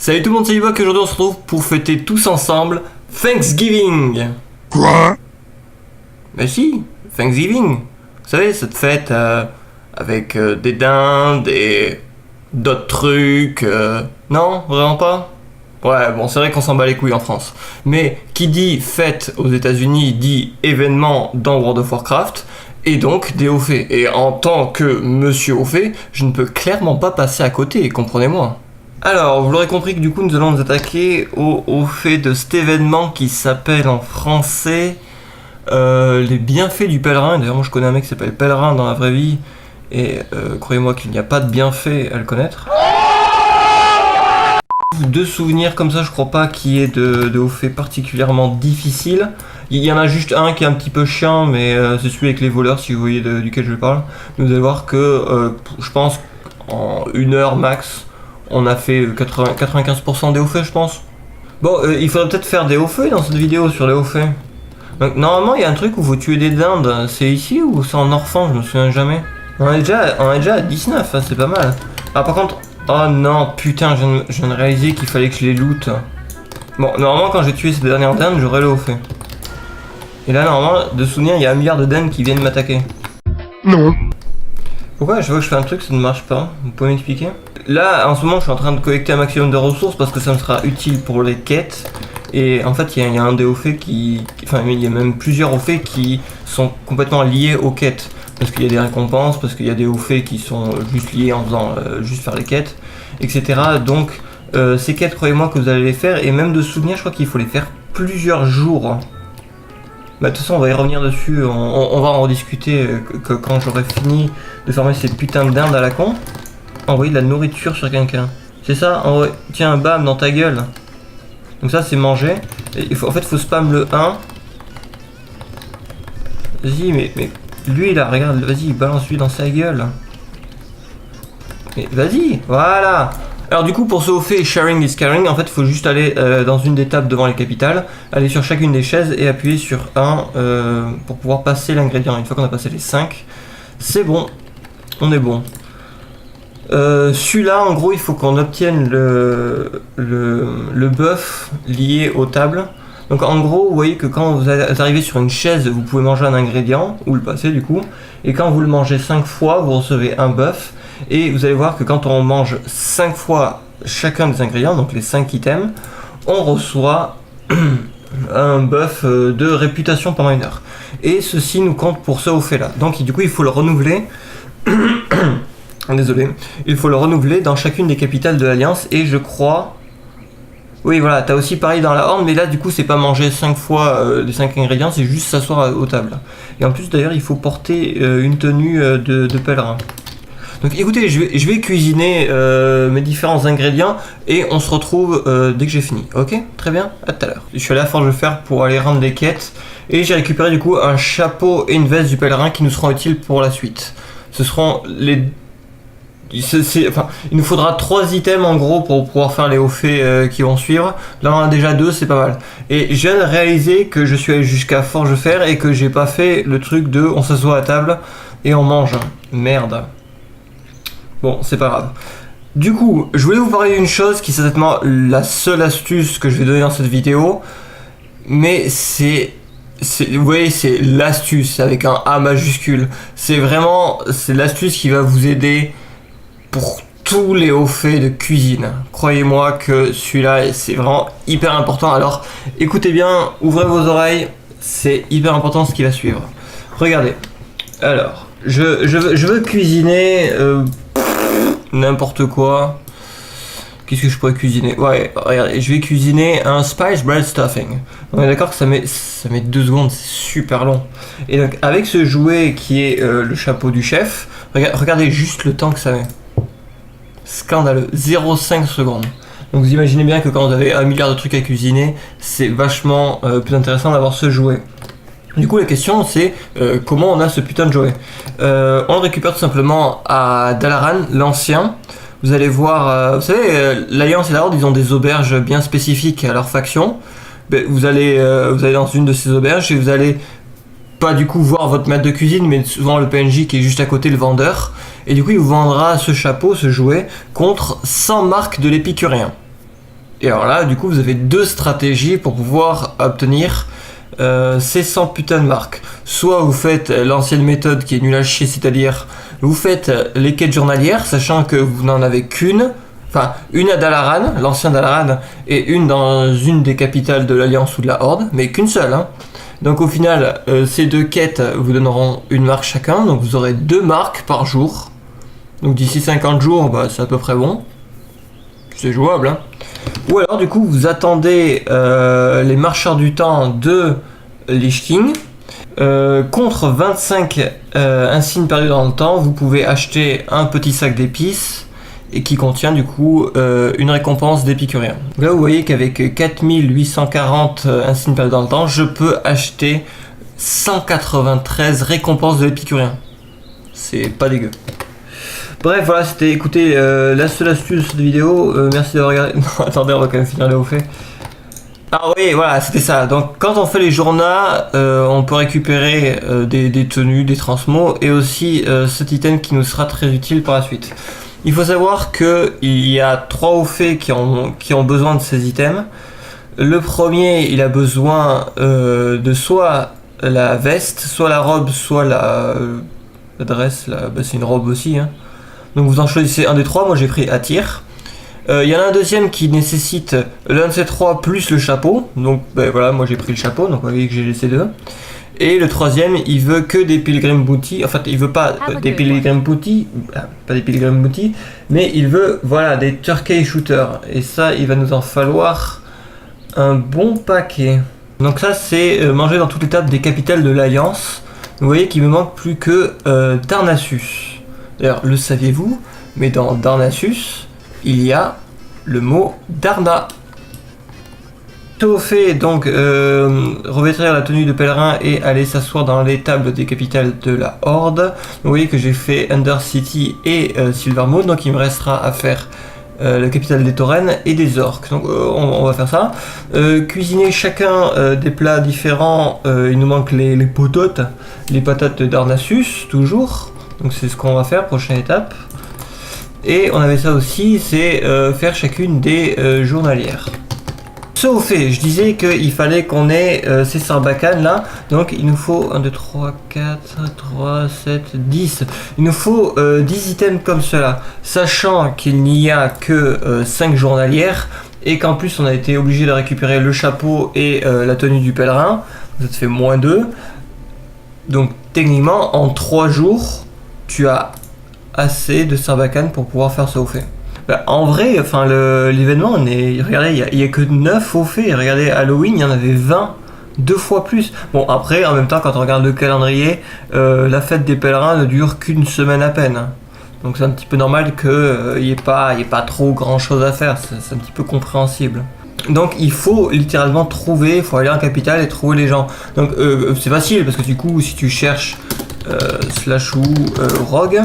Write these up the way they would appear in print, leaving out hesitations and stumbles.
Salut tout le monde, c'est Ivoque et aujourd'hui on se retrouve pour fêter tous ensemble Thanksgiving. Quoi? Bah si, Thanksgiving. Vous savez, cette fête avec des dindes et d'autres trucs. Non, vraiment pas? Ouais, bon, c'est vrai qu'on s'en bat les couilles en France. Mais qui dit fête aux États-Unis dit événement dans World of Warcraft. Et donc des hauts faits. Et en tant que monsieur haut fait, je ne peux clairement pas passer à côté, comprenez-moi. Alors, vous l'aurez compris que du coup nous allons nous attaquer au fait de cet événement qui s'appelle en français les bienfaits du pèlerin. D'ailleurs moi je connais un mec qui s'appelle Pèlerin dans la vraie vie et croyez-moi qu'il n'y a pas de bienfaits à le connaître. Deux souvenirs comme ça, je crois pas qu'il y ait de hauts faits particulièrement difficiles. Il y en a juste un qui est un petit peu chiant, mais c'est celui avec les voleurs si vous voyez duquel je parle. Mais vous allez voir que je pense en 1 heure max, on a fait 95% des hauts faits, je pense. Bon, il faudrait peut-être faire des hauts faits dans cette vidéo sur les hauts faits. Donc, normalement, il y a un truc où il faut tuer des dindes. C'est ici ou c'est en Orphan? Je me souviens jamais. On est déjà à 19, hein, c'est pas mal. Ah, par contre, oh non, putain, je viens de réaliser qu'il fallait que je les loot. Bon, normalement, quand j'ai tué ces dernières dindes, j'aurai le haut fait. Et là, normalement, de souvenir, il y a 1 milliard de dindes qui viennent m'attaquer. Non. Pourquoi à chaque fois que je fais un truc ça ne marche pas? Vous pouvez m'expliquer? Là en ce moment je suis en train de collecter un maximum de ressources parce que ça me sera utile pour les quêtes. Et en fait il y a un des hauts faits qui... Enfin il y a même plusieurs hauts faits qui sont complètement liés aux quêtes. Parce qu'il y a des récompenses, parce qu'il y a des hauts faits qui sont juste liés en faisant juste faire les quêtes, etc. Donc ces quêtes, croyez-moi que vous allez les faire. Et même de souvenir, je crois qu'il faut les faire plusieurs jours. Bah de toute façon on va y revenir dessus, on va en rediscuter quand j'aurai fini de farmer ces putains de dindes à la con. Envoyer de la nourriture sur quelqu'un. C'est ça, tiens, bam, dans ta gueule. Donc ça c'est manger. Et en fait il faut spam le 1. Vas-y mais lui là, regarde, vas-y, balance-lui dans sa gueule. Mais vas-y, voilà. Alors du coup pour ce haut fait sharing is caring, en fait il faut juste aller dans une des tables devant les capitales, aller sur chacune des chaises et appuyer sur 1 pour pouvoir passer l'ingrédient. Une fois qu'on a passé les 5, c'est bon, on est bon. Celui-là en gros il faut qu'on obtienne le buff lié aux tables. Donc en gros vous voyez que quand vous arrivez sur une chaise vous pouvez manger un ingrédient, ou le passer du coup, et quand vous le mangez 5 fois vous recevez un buff. Et vous allez voir que quand on mange 5 fois chacun des ingrédients, donc les 5 items, on reçoit un buff de réputation pendant 1 heure. Et ceci nous compte pour ce haut fait là. Donc du coup il faut le renouveler. Désolé. Il faut le renouveler dans chacune des capitales de l'Alliance. Et je crois... Oui voilà, t'as aussi pareil dans la Horde, mais là du coup c'est pas manger 5 fois les 5 ingrédients, c'est juste s'asseoir aux tables. Et en plus d'ailleurs il faut porter une tenue de pèlerin. Donc écoutez, je vais cuisiner mes différents ingrédients et on se retrouve dès que j'ai fini. Ok? Très bien, à tout à l'heure. Je suis allé à Forge de Fer pour aller rendre des quêtes et j'ai récupéré du coup un chapeau et une veste du pèlerin qui nous seront utiles pour la suite. Ce seront les... Enfin, il nous faudra 3 items en gros pour pouvoir faire les hauts faits qui vont suivre. Là on en a déjà 2, c'est pas mal. Et je viens de réaliser que je suis allé jusqu'à Forge de Fer et que j'ai pas fait le truc de on s'assoit à table et on mange. Merde. Bon, c'est pas grave. Du coup, je voulais vous parler d'une chose qui est certainement la seule astuce que je vais donner dans cette vidéo. Mais vous voyez, c'est l'astuce avec un A majuscule. C'est l'astuce qui va vous aider pour tous les hauts faits de cuisine. Croyez-moi que celui-là, c'est vraiment hyper important. Alors, écoutez bien, ouvrez vos oreilles. C'est hyper important ce qui va suivre. Regardez. Alors, je veux cuisiner... n'importe quoi. Qu'est-ce que je pourrais cuisiner? Ouais, regardez, je vais cuisiner un spice bread stuffing. On est d'accord que ça met 2 secondes, c'est super long. Et donc avec ce jouet qui est le chapeau du chef, regardez juste le temps que ça met. Scandaleux, 0,5 secondes. Donc vous imaginez bien que quand vous avez 1 milliard de trucs à cuisiner, c'est vachement plus intéressant d'avoir ce jouet. Du coup la question c'est comment on a ce putain de jouet. On le récupère tout simplement à Dalaran, l'ancien. Vous allez voir, vous savez, l'Alliance et la Horde ils ont des auberges bien spécifiques à leur faction. Vous allez dans une de ces auberges et vous allez pas du coup voir votre maître de cuisine, mais souvent le PNJ qui est juste à côté, le vendeur. Et du coup il vous vendra ce chapeau, ce jouet, contre 100 marques de l'épicurien. Et alors là, du coup, vous avez 2 stratégies pour pouvoir obtenir ces 100 putains de marques. Soit vous faites l'ancienne méthode qui est nulle à chier, c'est-à-dire vous faites les quêtes journalières, sachant que vous n'en avez qu'une, enfin une à Dalaran, l'ancien Dalaran, et une dans une des capitales de l'Alliance ou de la Horde, mais qu'une seule. Hein. Donc au final, ces 2 quêtes vous donneront une marque chacun, donc vous aurez 2 marques par jour. Donc d'ici 50 jours, bah, c'est à peu près bon. C'est jouable. Hein. Ou alors du coup vous attendez les marcheurs du temps de Lich King. Contre 25 insignes perdus dans le temps, vous pouvez acheter un petit sac d'épices et qui contient du coup une récompense d'épicurien. Là vous voyez qu'avec 4840 insignes perdus dans le temps, je peux acheter 193 récompenses de l'épicurien. C'est pas dégueu. Bref, voilà, c'était, écoutez, la seule astuce de cette vidéo. Merci d'avoir regardé. Non, attendez, on va quand même finir les hauts faits. Ah oui, voilà, c'était ça. Donc, quand on fait les journaux, on peut récupérer des tenues, des transmos, et aussi cet item qui nous sera très utile par la suite. Il faut savoir qu'il y a 3 hauts faits qui ont besoin de ces items. Le premier, il a besoin de soit la veste, soit la robe, soit la dress. Bah, c'est une robe aussi, hein. Donc vous en choisissez un des 3, moi j'ai pris Attire. Il y en a un deuxième qui nécessite l'un de ces 3 plus le chapeau. Donc ben, voilà, moi j'ai pris le chapeau, donc vous voyez que j'ai laissé 2. Et le troisième, il veut que des Pilgrim Booty. En fait, il veut pas des Pilgrim Booty, pas des Pilgrim Booty, mais il veut voilà des Turkey Shooters. Et ça, il va nous en falloir un bon paquet. Donc ça, c'est manger dans toutes les tables des capitales de l'Alliance. Vous voyez qu'il me manque plus que Darnassus. D'ailleurs, le saviez-vous, mais dans Darnassus, il y a le mot Darna. Tout fait, donc, revêtir la tenue de pèlerin et aller s'asseoir dans les tables des capitales de la Horde. Vous voyez que j'ai fait Undercity et Silvermoon, donc il me restera à faire la capitale des taurennes et des orques. Donc on va faire ça. Cuisiner chacun des plats différents. Il nous manque les pototes, les patates de Darnassus, toujours. Donc c'est ce qu'on va faire, prochaine étape. Et on avait ça aussi, c'est faire chacune des journalières. Ce au fait, je disais qu'il fallait qu'on ait ces sarbacanes là. Donc il nous faut 1, 2, 3, 4, 3, 7, 10. Il nous faut 10 items comme cela. Sachant qu'il n'y a que 5 journalières. Et qu'en plus on a été obligé de récupérer le chapeau et la tenue du pèlerin. Ça te fait moins 2. Donc techniquement en 3 jours, tu as assez de sarbacane pour pouvoir faire ça au fait. Bah, en vrai, enfin l'événement, regardez, il y a que 9 au fait. Regardez, Halloween, il y en avait 20, 2 fois plus. Bon, après, en même temps, quand on regarde le calendrier, la fête des pèlerins ne dure qu'une semaine à peine. Donc c'est un petit peu normal qu'il n'y ait pas trop grand chose à faire. C'est un petit peu compréhensible. Donc il faut littéralement trouver, il faut aller en capitale et trouver les gens. Donc c'est facile parce que du coup, si tu cherches slash ou rogue,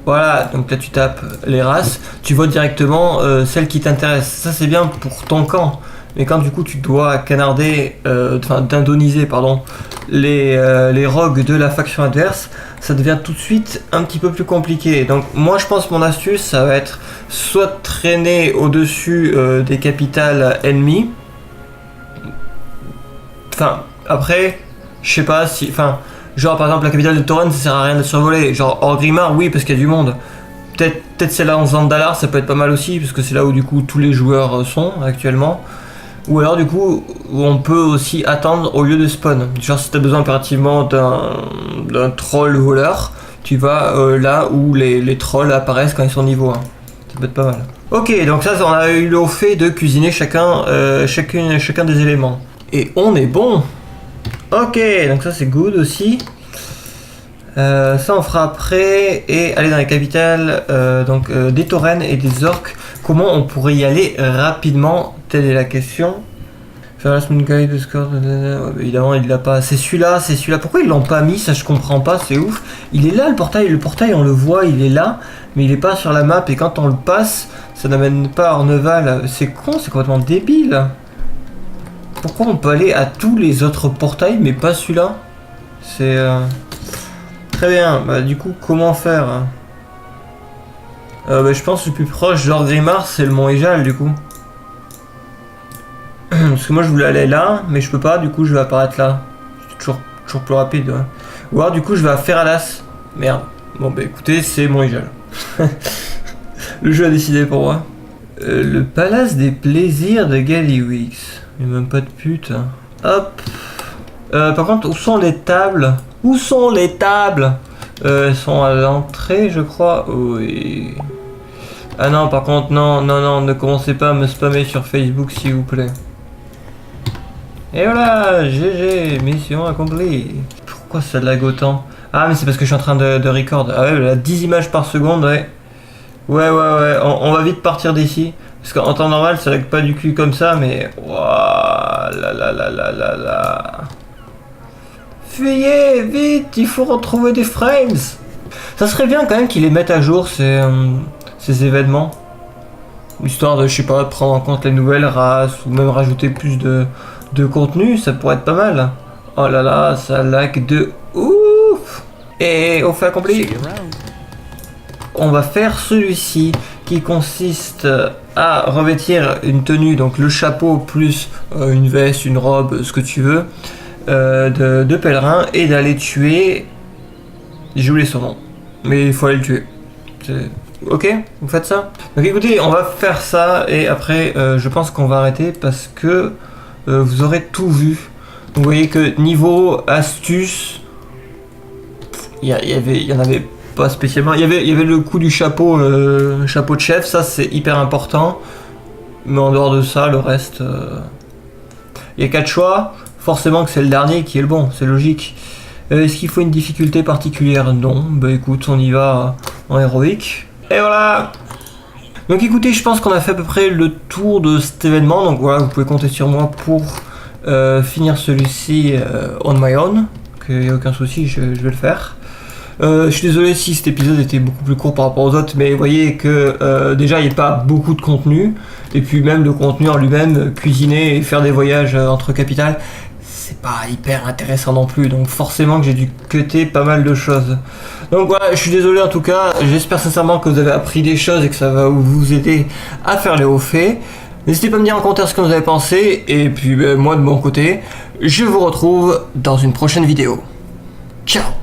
voilà, donc là tu tapes les races, tu vois directement celle qui t'intéresse. Ça c'est bien pour ton camp. Mais quand du coup tu dois canarder, d'indoniser pardon, les rogues de la faction adverse, ça devient tout de suite un petit peu plus compliqué. Donc moi je pense mon astuce ça va être soit traîner au-dessus des capitales ennemies. Enfin après, je sais pas si... Enfin, genre par exemple la capitale de Tauren ça sert à rien de survoler. Genre Orgrimmar oui parce qu'il y a du monde. Peut-être celle-là en Zandalar ça peut être pas mal aussi parce que c'est là où du coup tous les joueurs sont actuellement. Ou alors du coup on peut aussi attendre au lieu de spawn. Genre si tu as besoin impérativement d'un troll voleur, tu vas là où les trolls apparaissent quand ils sont niveau 1. Ça peut être pas mal. Ok, donc ça on a eu le fait de cuisiner chacun des éléments. Et on est bon. Ok, donc ça c'est good aussi. Ça on fera après. Et aller dans les capitales des taurennes et des orques. Comment on pourrait y aller rapidement? Telle est la question. Faire la semaine guide de score. Évidemment il l'a pas. C'est celui-là. Pourquoi ils l'ont pas mis? Ça je comprends pas, c'est ouf. Il est là le portail. Le portail on le voit, il est là. Mais il est pas sur la map. Et quand on le passe, ça n'amène pas à Orneval. C'est con, c'est complètement débile. Pourquoi on peut aller à tous les autres portails mais pas celui-là? C'est... Très bien. Bah du coup comment faire? Je pense que le plus proche d'Orgrimmar c'est le mont Ejal du coup. Parce que moi je voulais aller là, mais je peux pas, du coup je vais apparaître là. C'est toujours plus rapide. Ouais. Ou alors du coup je vais à Feralas. Merde. Bon bah écoutez, c'est mon égal. Le jeu a décidé pour moi. Le palace des plaisirs de Gallywix. Il n'y a même pas de pute. Hein. Hop. Par contre, où sont les tables? Où sont les tables? Elles sont à l'entrée, je crois. Oui. Ah non, par contre, non, ne commencez pas à me spammer sur Facebook, s'il vous plaît. Et voilà, GG, mission accomplie. Pourquoi ça lag autant? Ah, mais c'est parce que je suis en train de record. Ah ouais, là, 10 images par seconde, ouais. Ouais, on va vite partir d'ici. Parce qu'en temps normal, ça lag pas du cul comme ça, mais... Waouh, là. Fuyez, vite, il faut retrouver des frames. Ça serait bien quand même qu'ils les mettent à jour, ces événements. Histoire de, je sais pas, prendre en compte les nouvelles races, ou même rajouter plus de contenu, ça pourrait être pas mal. Oh là là, ça lag de ouf. Et on fait accompli. On va faire celui-ci qui consiste à revêtir une tenue, donc le chapeau plus une veste, une robe, ce que tu veux, de pèlerin, et d'aller tuer... J'ai oublié son nom, mais il faut aller le tuer. Ok, vous faites ça? Donc écoutez, on va faire ça, et après je pense qu'on va arrêter parce que vous aurez tout vu. Vous voyez que niveau astuce, il y en avait pas spécialement. Il y avait le coup du chapeau, chapeau de chef, ça c'est hyper important. Mais en dehors de ça, le reste... Il y a 4 choix, forcément que c'est le dernier qui est le bon, c'est logique. Est-ce qu'il faut une difficulté particulière? Non, bah écoute, on y va en héroïque. Et voilà. Donc écoutez, je pense qu'on a fait à peu près le tour de cet événement, donc voilà, vous pouvez compter sur moi pour finir celui-ci on my own, qu'il n'y a aucun souci, je vais le faire. Je suis désolé si cet épisode était beaucoup plus court par rapport aux autres, mais vous voyez que déjà il n'y a pas beaucoup de contenu, et puis même le contenu en lui-même, cuisiner et faire des voyages entre capitales, c'est pas hyper intéressant non plus, donc forcément que j'ai dû cutter pas mal de choses. Donc voilà, je suis désolé en tout cas, j'espère sincèrement que vous avez appris des choses et que ça va vous aider à faire les hauts faits. N'hésitez pas à me dire en commentaire ce que vous avez pensé, et puis moi de mon côté, je vous retrouve dans une prochaine vidéo. Ciao!